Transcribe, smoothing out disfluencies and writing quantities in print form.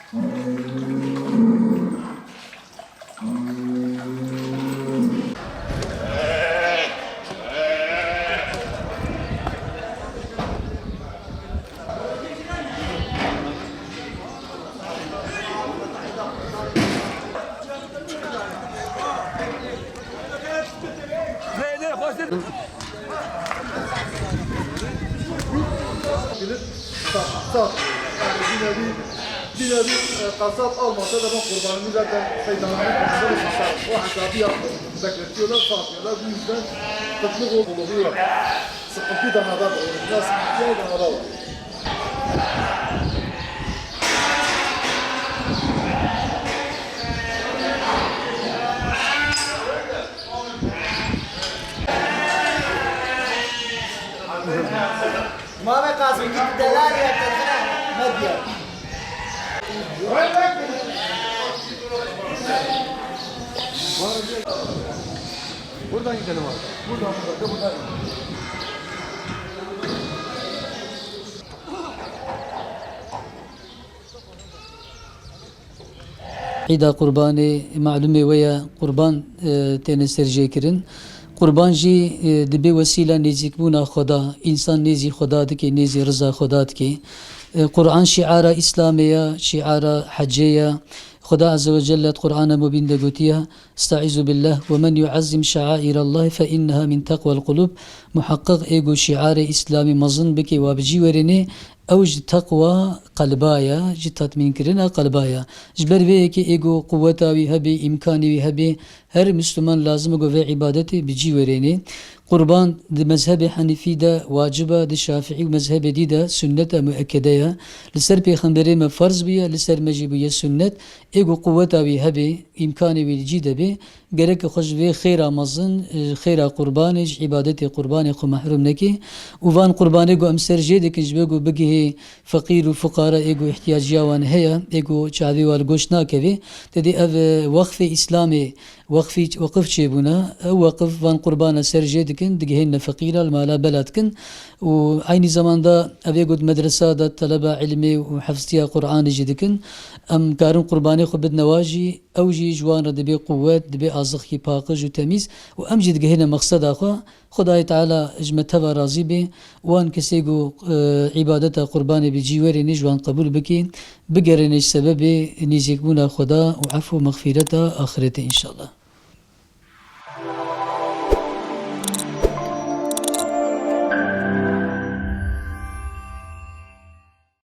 Sat. Yani bir nevi kasap almasa da ben kurbanımı zaten şeytanların kasabı sat. O hesabı yaptım. Bekletiyorlar, satmıyorlar. Bu yüzden kıtlık oluyor. Sıkıntı danada da olur. Biraz sıkıntıya danada var. ما بقاسم جبت دلال يا تدرى مديا Buradan gidelim abi. Buradan. عيدا قرباني معلومة ويا قربان تين سرجيكرن قربان جي دبي وسيلة نيزيك بونا خدا إنسان نيزي خدا دكي نيزي رضا خدا دكي قرآن شعارة إسلامية شعارة حجية خدا عز وجل قرآن مبين دقوتيها استعيذ بالله ومن يعظم شعائر الله فإنها من تقوى القلوب محقق إيجو شعار إسلامي مظن بكي وابجي وريني أوج تقوى قلبايا جتات من كرنا قلبايا جبر بيكي إيجو قوتا ويهبي إمكاني ويهبي هر مسلمان لازم جو في عبادتي بجي وريني قربان دي مذهب حنيفي دا واجبة دي شافعي ومذهب دي دا سنة مؤكدة لسر بيخنبري ما فرض بيا لسر مجيبية سنة إيجو قوتا ويهبي إمكاني ويجي دبي gerek hoş ve khayra mazın khayra qurbanı ibadeti qurbanı ko mahrum neki uvan qurbanı go amserje de kinjbe go bigi fakir ve fukara ego ihtiyacı wan heya ego çavi wal goşna kevi dedi ev vakf islami vakf çebuna vakf van qurbanı serje dikin digihin fakira mala beladkin ve aynı zamanda ev go medresa da talaba ilmi ve hafziya Kur'an jidikin am karın qurbanı ko bid nawaji اوجي جوان دبي قوات دبي ازخي باقج وتميز وامجد هنا مقصد اخو خداي تعالى اجمتها راضي به وان كسيغو عبادته قرباني بجيوري نجوان قبول بكي بقرنش سبب نيزيك بنا خدا وعفو مغفرته اخرته ان شاء الله